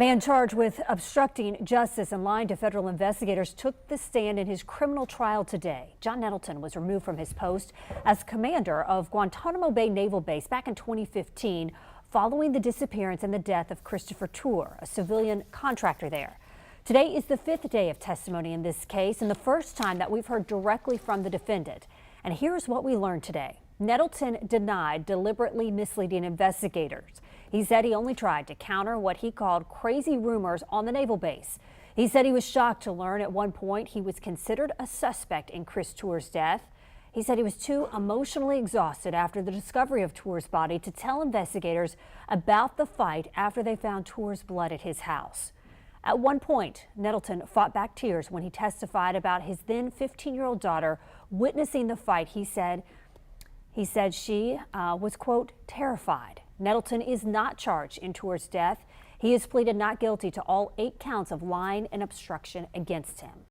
Man charged with obstructing justice and lying to federal investigators took the stand in his criminal trial today. John Nettleton was removed from his post as commander of Guantanamo Bay Naval Base back in 2015 following the disappearance and the death of Christopher Tur, a civilian contractor there. Today is the fifth day of testimony in this case and the first time that we've heard directly from the defendant. And here's what we learned today. Nettleton denied deliberately misleading investigators. He said he only tried to counter what he called crazy rumors on the naval base. He said he was shocked to learn at one point he was considered a suspect in Chris Tur's death. He said he was too emotionally exhausted after the discovery of Tur's body to tell investigators about the fight after they found Tur's blood at his house. At one point, Nettleton fought back tears when he testified about his then 15-year-old daughter witnessing the fight. He said she was, quote, terrified. Nettleton is not charged in Tur's death. He has pleaded not guilty to all 8 counts of lying and obstruction against him.